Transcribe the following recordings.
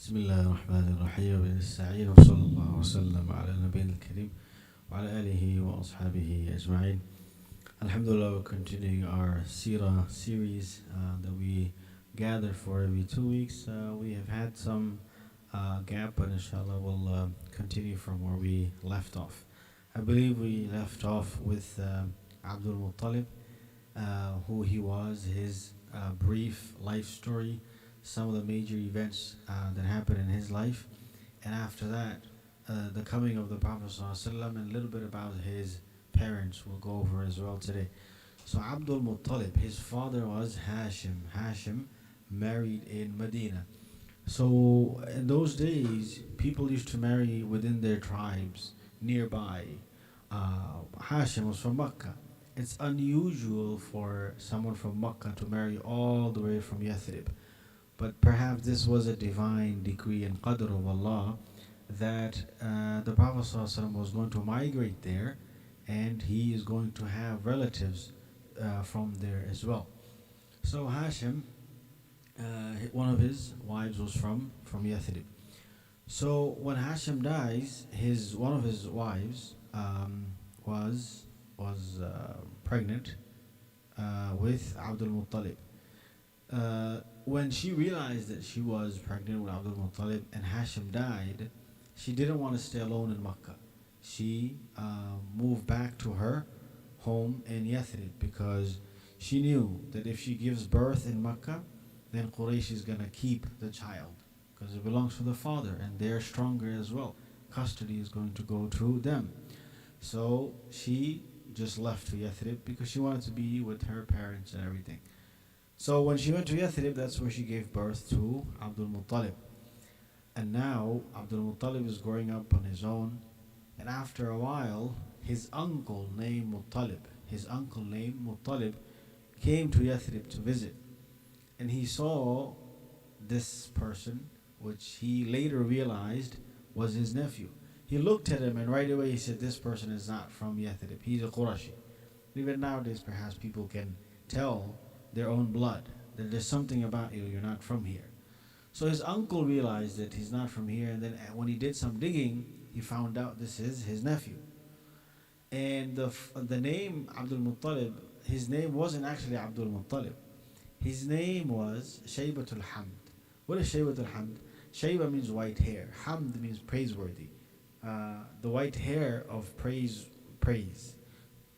بسم الله الرحمن الرحيم نستعين وصلى الله وسلم على نبينا الكريم وعلى آله وأصحابه أجمعين. Alhamdulillah, we're continuing our Seerah series that we gather for every 2 weeks. We have had some gap, but inshallah we'll continue from where we left off. I believe we left off with Abdul Muttalib, who he was, his brief life story, some of the major events that happened in his life, and after that, the coming of the Prophet ﷺ, and a little bit about his parents we'll go over as well today. So Abdul Muttalib, his father was Hashim. Hashim married in Medina. So in those days, people used to marry within their tribes nearby. Hashim was from Makkah. It's unusual for someone from Makkah to marry all the way from Yathrib. But perhaps this was a divine decree and qadr of Allah that the Prophet ﷺ was going to migrate there, and he is going to have relatives from there as well. So Hashim, one of his wives was from Yathrib. So when Hashim dies, one of his wives was pregnant with Abdul Muttalib. When she realized that she was pregnant with Abdul Muttalib and Hashim died, she didn't want to stay alone in Makkah. She moved back to her home in Yathrib because she knew that if she gives birth in Makkah, then Quraysh is going to keep the child because it belongs to the father and they're stronger as well. Custody is going to go to them. So she just left to Yathrib because she wanted to be with her parents and everything. So when she went to Yathrib, that's where she gave birth to Abdul Muttalib. And now Abdul Muttalib is growing up on his own. And after a while, his uncle named Muttalib came to Yathrib to visit. And he saw this person, which he later realized was his nephew. He looked at him and right away he said, this person is not from Yathrib. He's a Qurashi. Even nowadays, perhaps people can tell their own blood that there's something about you, you're not from here. So his uncle realized that he's not from here, and then when he did some digging, he found out this is his nephew. And the name Abdul Muttalib, his name wasn't actually Abdul Muttalib. His name was Shaybatul Hamd. What is Shaybatul Hamd? Shayba means white hair. Hamd means praiseworthy. The white hair of praise.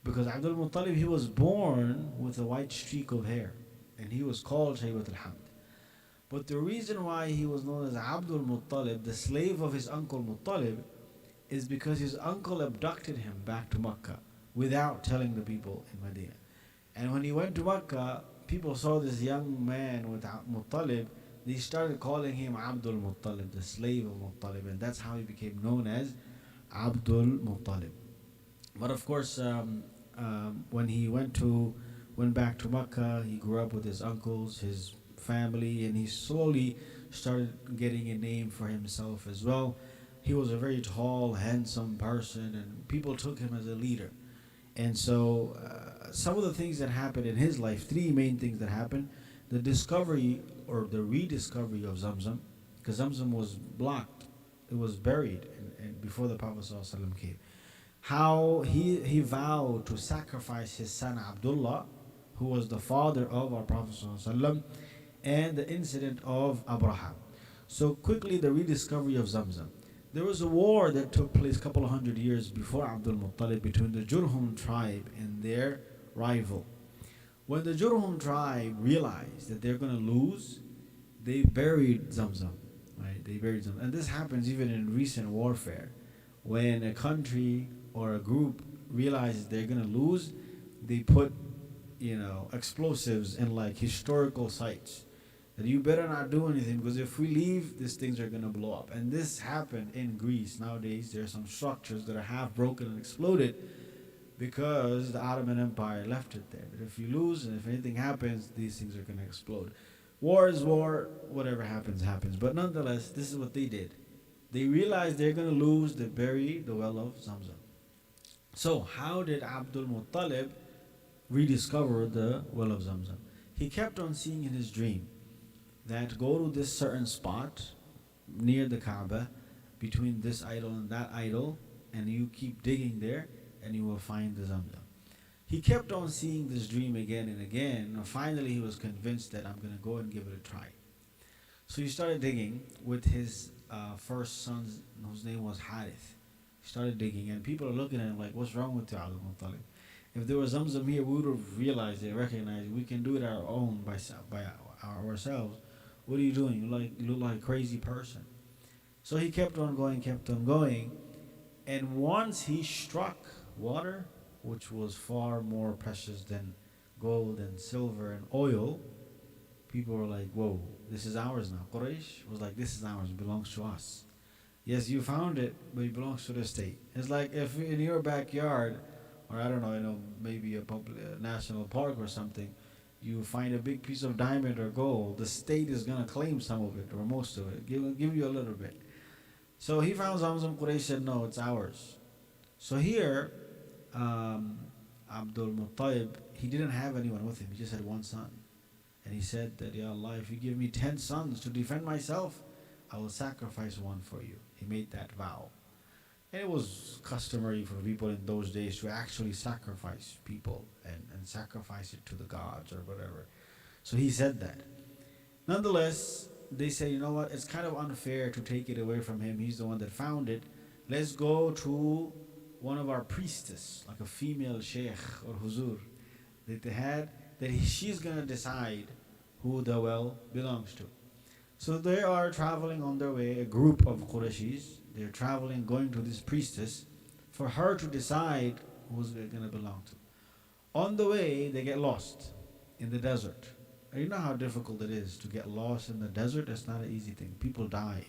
Because Abdul Muttalib, he was born with a white streak of hair, and he was called Shaybatul Hamd. But the reason why he was known as Abdul Muttalib, the slave of his uncle Muttalib, is because his uncle abducted him back to Makkah without telling the people in Medina. And when he went to Makkah, people saw this young man with Muttalib. They started calling him Abdul Muttalib, the slave of Muttalib, and that's how he became known as Abdul Muttalib. But of course, when he went back to Makkah, he grew up with his uncles, his family, and he slowly started getting a name for himself as well. He was a very tall, handsome person, and people took him as a leader. And so some of the things that happened in his life, three main things that happened: the discovery or the rediscovery of Zamzam, because Zamzam was blocked, it was buried and before the Prophet ﷺ came. How he vowed to sacrifice his son Abdullah, who was the father of our Prophet ﷺ, and the incident of Abraham. So quickly, the rediscovery of Zamzam. There was a war that took place a couple of 100 years before Abdul Muttalib between the Jurhum tribe and their rival. When the Jurhum tribe realized that they're going to lose, they buried Zamzam. Right? They buried Zamzam. And this happens even in recent warfare. When a country or a group realizes they're going to lose, they put explosives in like historical sites. That you better not do anything, because if we leave, these things are going to blow up. And this happened in Greece. Nowadays, there are some structures that are half broken and exploded because the Ottoman Empire left it there. That if you lose and if anything happens, these things are going to explode. War is war. Whatever happens, happens. But nonetheless, this is what they did. They realized they're going to lose. They bury the well of Zamzam. So how did Abdul Muttalib rediscover the well of Zamzam? He kept on seeing in his dream that go to this certain spot, near the Kaaba, between this idol and that idol, and you keep digging there, and you will find the Zamzam. He kept on seeing this dream again and again, and finally he was convinced that I'm going to go and give it a try. So he started digging with his first son, whose name was Harith. He started digging, and people are looking at him like, what's wrong with you, Abdul Muttalib? If there was Zamzam here, we would have realized it, recognized it. We can do it our own by ourselves. What are you doing? You look like a crazy person. So he kept on going, and once he struck water, which was far more precious than gold and silver and oil, people were like, whoa, this is ours now. Quraysh was like, this is ours, it belongs to us. Yes, you found it, but it belongs to the state. It's like if in your backyard, or I don't know, maybe a national park or something, you find a big piece of diamond or gold, the state is going to claim some of it or most of it, give you a little bit. So he found Zamzam. Quraysh said, no, it's ours. So here, Abdul Muttalib, he didn't have anyone with him. He just had one son. And he said that, Ya Allah, if you give me 10 sons to defend myself, I will sacrifice one for you. He made that vow. And it was customary for people in those days to actually sacrifice people and sacrifice it to the gods or whatever. So he said that. Nonetheless, they said, you know what, it's kind of unfair to take it away from him. He's the one that found it. Let's go to one of our priestess, like a female sheikh or huzur that they had, that she's going to decide who the well belongs to. So they are traveling on their way, a group of Qurayshis. They're traveling, going to this priestess for her to decide who's going to belong to. On the way, they get lost in the desert. You know how difficult it is to get lost in the desert? It's not an easy thing. People die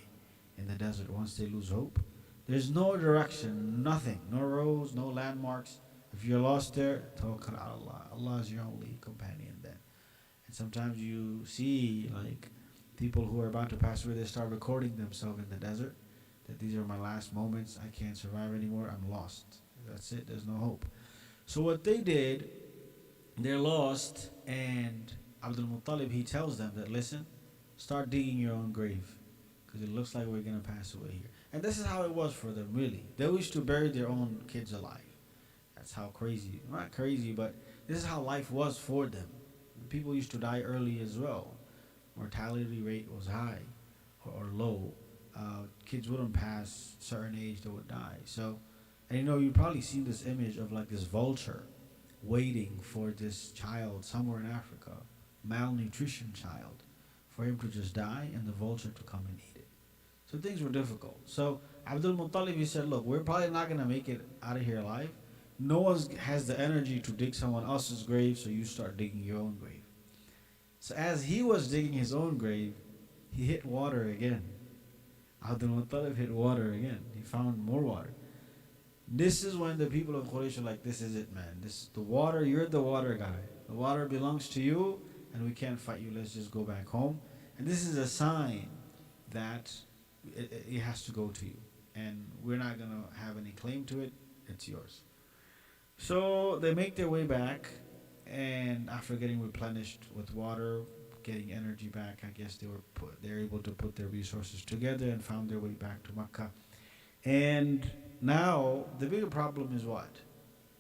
in the desert once they lose hope. There's no direction, nothing, no roads, no landmarks. If you're lost there, tawakkal ala Allah. Allah is your only companion then. And sometimes you see like people who are about to pass away, they start recording themselves in the desert, that these are my last moments, I can't survive anymore, I'm lost. That's it, there's no hope. So what they did, they're lost, and Abdul Muttalib, he tells them that, listen, start digging your own grave, because it looks like we're going to pass away here. And this is how it was for them, really. They used to bury their own kids alive. That's how crazy, not crazy, but this is how life was for them. People used to die early as well. Mortality rate was high or low. Kids wouldn't pass a certain age, they would die. So, and you've probably seen this image of like this vulture waiting for this child somewhere in Africa, malnutrition child, for him to just die and the vulture to come and eat it. So things were difficult. So Abdul Muttalib, he said, look, we're probably not going to make it out of here alive. No one has the energy to dig someone else's grave, so you start digging your own grave. So as he was digging his own grave, he hit water again. Abdul Muttalib hit water again. He found more water. This is when the people of Quraysh are like, this is it, man. This the water, you're the water guy. The water belongs to you, and we can't fight you. Let's just go back home. And this is a sign that it has to go to you. And we're not going to have any claim to it. It's yours. So they make their way back, and after getting replenished with water, getting energy back, I guess they're able to put their resources together and found their way back to Mecca. And now the bigger problem is what?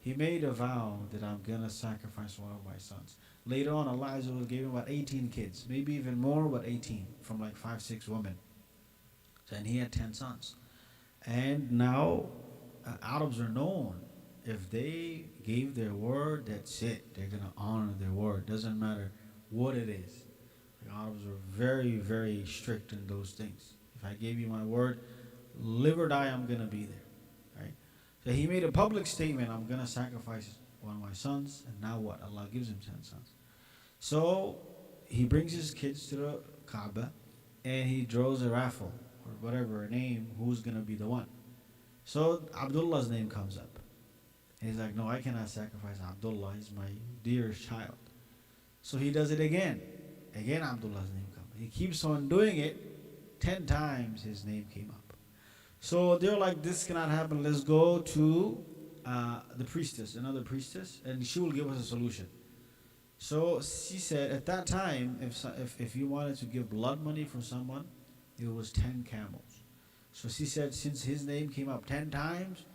He made a vow that I'm gonna sacrifice one of my sons. Later on, Allah Azza wa Jalla gave him about 18 kids, maybe even more, but 18 from like 5-6 women. So, and he had 10 sons. And now Arabs are known. If they gave their word, that's it. They're gonna honor their word. Doesn't matter what it is. The Arabs are very, very strict in those things. If I gave you my word, live or die, I'm gonna be there. Right? So he made a public statement, I'm gonna sacrifice one of my sons, and now what? Allah gives him 10 sons. So he brings his kids to the Kaaba, and he draws a raffle, or whatever, a name, who's gonna be the one. So Abdullah's name comes up. And he's like, no, I cannot sacrifice Abdullah, he's my dearest child. So he does it again. Again Abdullah's name comes. He keeps on doing it. 10 times his name came up. So they're like, this cannot happen. Let's go to the priestess, another priestess, and she will give us a solution. So she said, at that time, if you wanted to give blood money for someone, it was 10 camels. So she said, since his name came up 10 times,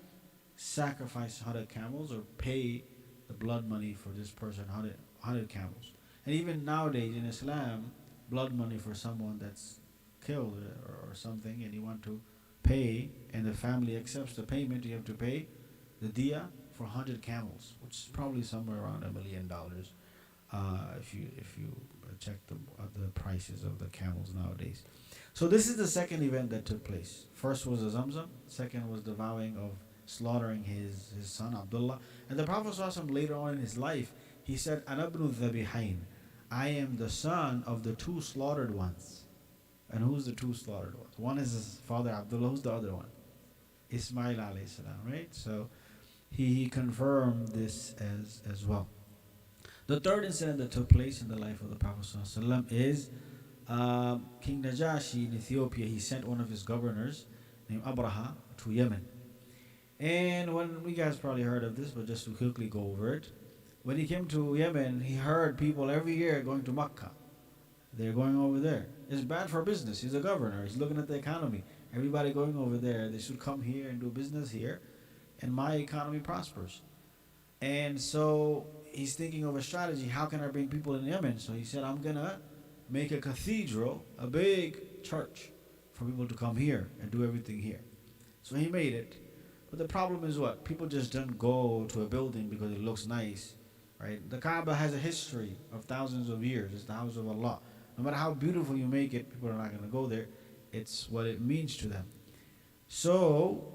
sacrifice 100 camels or pay the blood money for this person, 100 camels. And even nowadays in Islam, blood money for someone that's killed or something, and you want to pay, and the family accepts the payment, you have to pay the diya for 100 camels, which is probably somewhere around $1 million. If you check the prices of the camels nowadays. So this is the second event that took place. First was the Zamzam. Second was the vowing of slaughtering his son Abdullah. And the Prophet ﷺ later on in his life, he said, "Anabnu dhabihain." I am the son of the two slaughtered ones. And who's the two slaughtered ones? One is his father Abdullah. Who's the other one? Ismail alayhi salam, right? So he confirmed this as well. The third incident that took place in the life of the Prophet ﷺ is King Najashi in Ethiopia. He sent one of his governors named Abraha to Yemen. And when you guys probably heard of this, but just to quickly go over it, when he came to Yemen, he heard people every year going to Makkah. They're going over there. It's bad for business. He's a governor. He's looking at the economy. Everybody going over there. They should come here and do business here, and my economy prospers. And so he's thinking of a strategy. How can I bring people in Yemen? So he said, I'm going to make a cathedral, a big church for people to come here and do everything here. So he made it. But the problem is what? People just don't go to a building because it looks nice, right? The Kaaba has a history of thousands of years. It's the house of Allah. No matter how beautiful you make it, people are not going to go there. It's what it means to them. So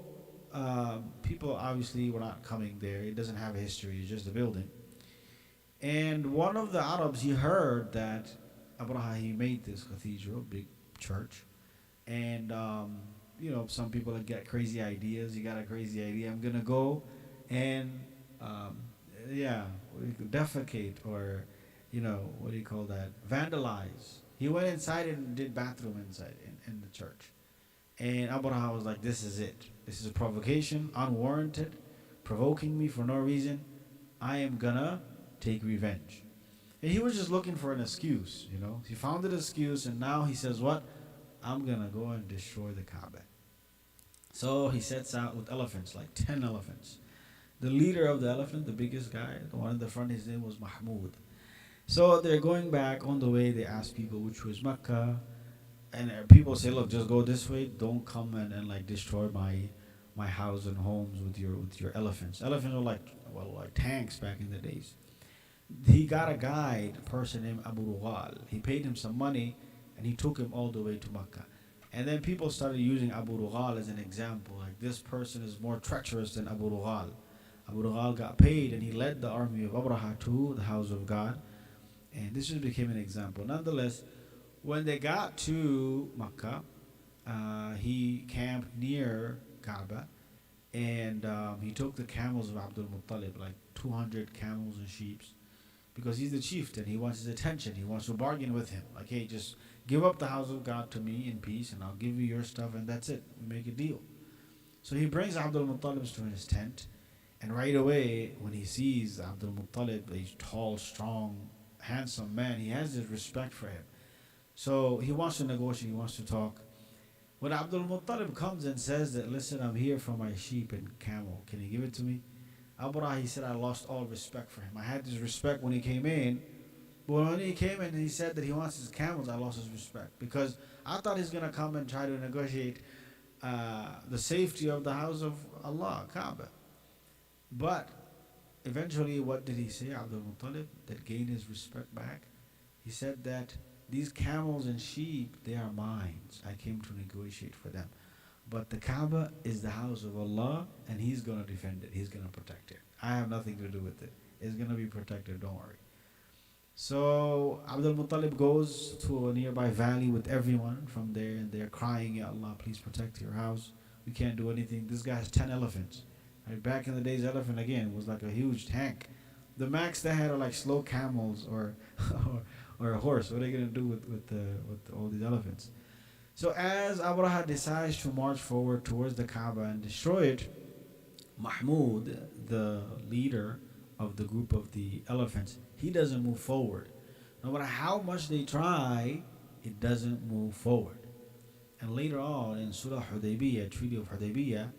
people obviously were not coming there. It doesn't have a history. It's just a building. And one of the Arabs, he heard that Abraha, he made this cathedral, big church. And, some people get crazy ideas. You got a crazy idea. I'm going to go and, defecate or, what do you call that? Vandalize. He went inside and did bathroom inside in the church. And Abraha was like, this is it. This is a provocation, unwarranted, provoking me for no reason. I am going to take revenge. And he was just looking for an excuse, He found an excuse, and now he says, what? I'm going to go and destroy the Kaaba. So he sets out with elephants, like 10 elephants. The leader of the elephant, the biggest guy, the one in the front, his name was Mahmud. So they're going back. On the way, they ask people which was Mecca. And people say, look, just go this way. Don't come and destroy my house and homes with your elephants. Elephants were like tanks back in the days. He got a guide, a person named Abu Rughal. He paid him some money, and he took him all the way to Mecca. And then people started using Abu Rughal as an example. Like, this person is more treacherous than Abu Rughal. Abu Rughal got paid, and he led the army of Abraha to the house of God. And this just became an example. Nonetheless, when they got to Mecca, he camped near Kaaba, and he took the camels of Abdul Muttalib, like 200 camels and sheep, because he's the chieftain. He wants his attention. He wants to bargain with him. Like, hey, just give up the house of God to me in peace, and I'll give you your stuff, and that's it. We make a deal. So he brings Abdul Muttalib to his tent, and right away, when he sees Abdul Muttalib, a tall, strong, handsome man, he has this respect for him. So he wants to negotiate, he wants to talk. When Abdul Muttalib comes and says that, listen, I'm here for my sheep and camel, can you give it to me? Abraha, he said, I lost all respect for him. I had this respect when he came in, but when he came in and he said that he wants his camels, I lost his respect. Because I thought he's going to come and try to negotiate the safety of the house of Allah, Kaaba. But eventually, what did he say, Abdul Muttalib, that gained his respect back? He said that these camels and sheep, they are mine. I came to negotiate for them. But the Kaaba is the house of Allah, and He's going to defend it. He's going to protect it. I have nothing to do with it. It's going to be protected, don't worry. So Abdul Muttalib goes to a nearby valley with everyone from there, and they're crying, Ya Allah, please protect your house. We can't do anything. This guy has 10 elephants. Right, back in the days, elephant again was like a huge tank. The max they had are like slow camels or or a horse. What are they gonna do with all these elephants? So as Abraha decides to march forward towards the Kaaba and destroy it, Mahmud, the leader of the group of the elephants, he doesn't move forward. No matter how much they try, it doesn't move forward. And later on in Surah Hudaybiyah, Treaty of Hudaybiyah,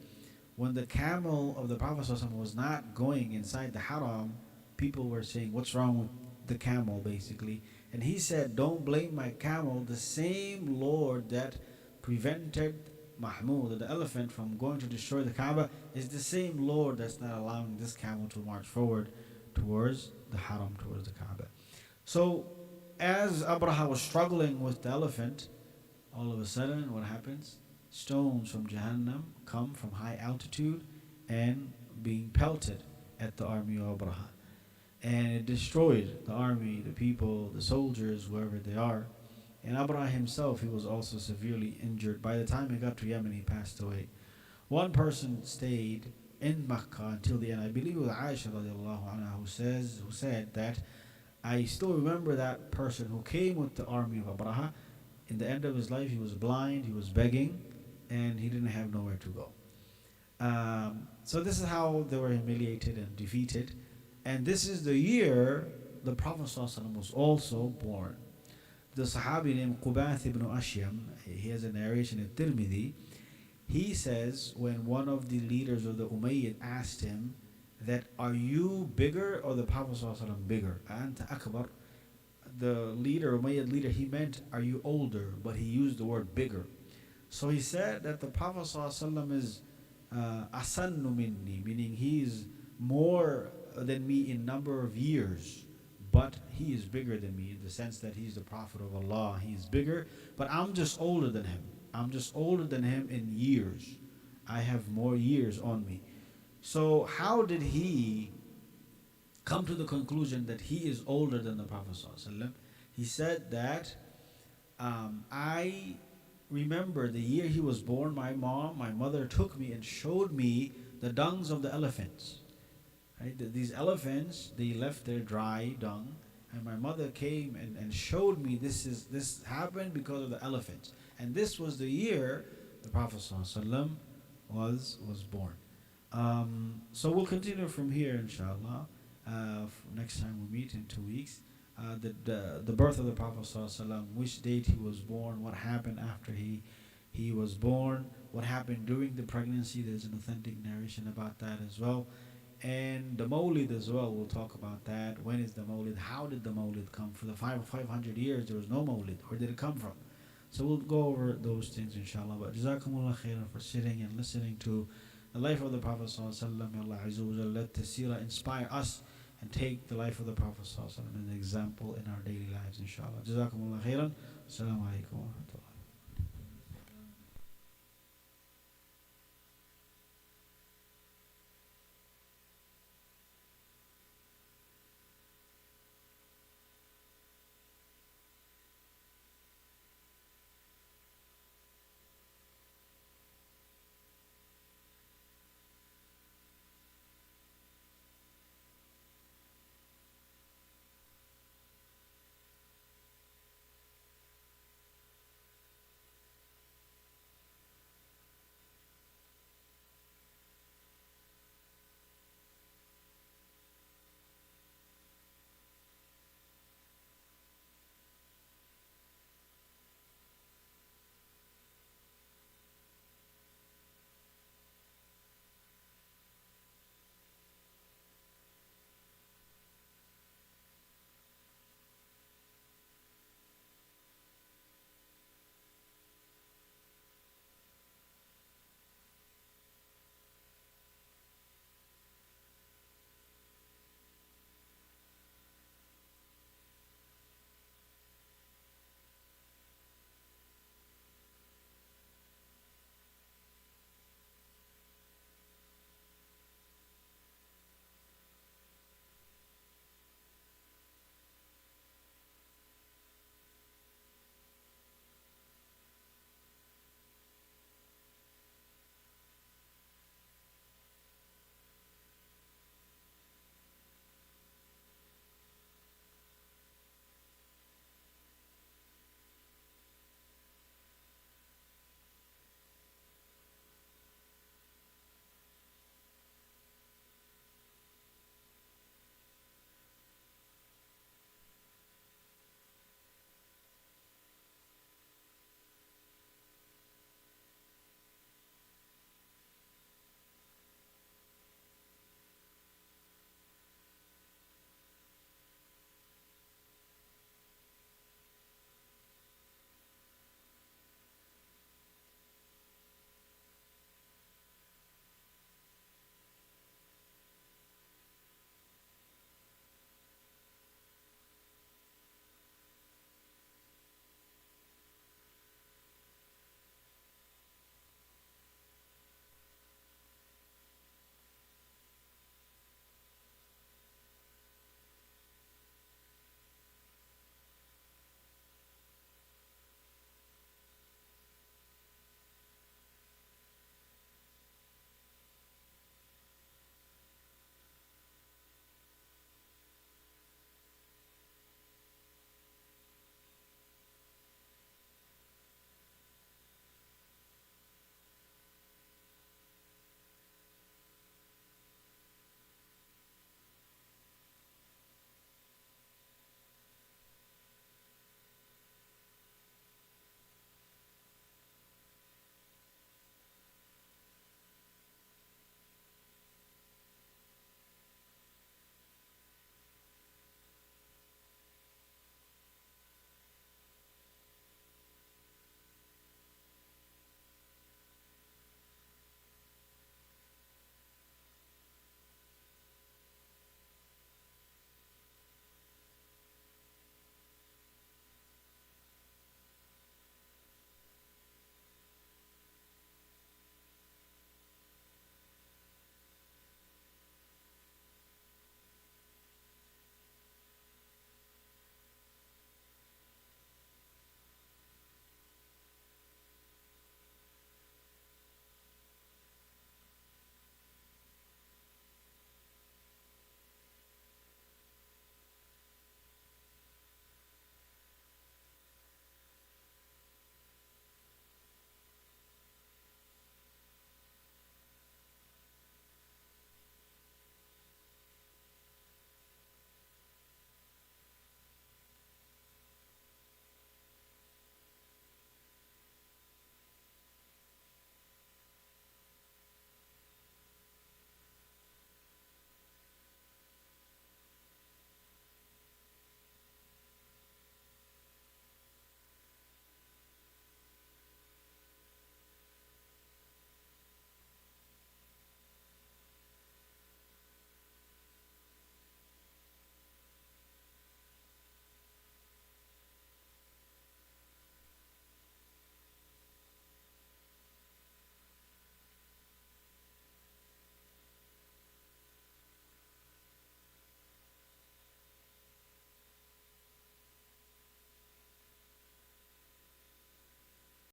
when the camel of the Prophet ﷺ was not going inside the haram, people were saying, what's wrong with the camel, basically? And he said, don't blame my camel. The same Lord that prevented Mahmud, the elephant, from going to destroy the Kaaba is the same Lord that's not allowing this camel to march forward towards the haram, towards the Kaaba. So, as Abraha was struggling with the elephant, all of a sudden, what happens? Stones from Jahannam come from high altitude and being pelted at the army of Abraha. And it destroyed the army, the people, the soldiers, whoever they are. And Abraha himself, he was also severely injured. By the time he got to Yemen, he passed away. One person stayed in Makkah until the end. I believe it was Aisha radiallahu anha who said that I still remember that person who came with the army of Abraha. In the end of his life, he was blind, he was begging, and he didn't have nowhere to go. So this is how they were humiliated and defeated. And this is the year the Prophet ﷺ was also born. The Sahabi named Qubath ibn Ashyam, he has a narration in Tirmidhi. He says when one of the leaders of the Umayyad asked him that, are you bigger or the Prophet ﷺ bigger? Anta akbar. The leader, Umayyad leader, he meant, are you older? But he used the word bigger. So he said that the Prophet ﷺ is asannu minni, meaning he is more than me in number of years, but he is bigger than me in the sense that he's the Prophet of Allah. He is bigger, but I'm just older than him. I'm just older than him in years. I have more years on me. So how did he come to the conclusion that he is older than the Prophet ﷺ? He said that I remember the year he was born, my mother took me and showed me the dungs of the elephants. Right? These elephants, they left their dry dung, and my mother came and showed me this happened because of the elephants. And this was the year the Prophet ﷺ was born. So we'll continue from here, inshallah. Next time we meet in 2 weeks. The birth of the Prophet ﷺ, which date he was born, what happened after he was born, what happened during the pregnancy. There's an authentic narration about that as well. And the Mawlid as well, we'll talk about that. When is the Mawlid? How did the Mawlid come? For the 500 years there was no Mawlid. Where did it come from? So we'll go over those things, inshallah. But Jazakumullah khairan for sitting and listening to the life of the Prophet ﷺ. May Allah Azza wa Jalla let the Seerah inspire us and take the life of the Prophet ﷺ as an example in our daily lives, inshallah. Jazakumullah khairan. Assalamu alaikum wa rahmatullah.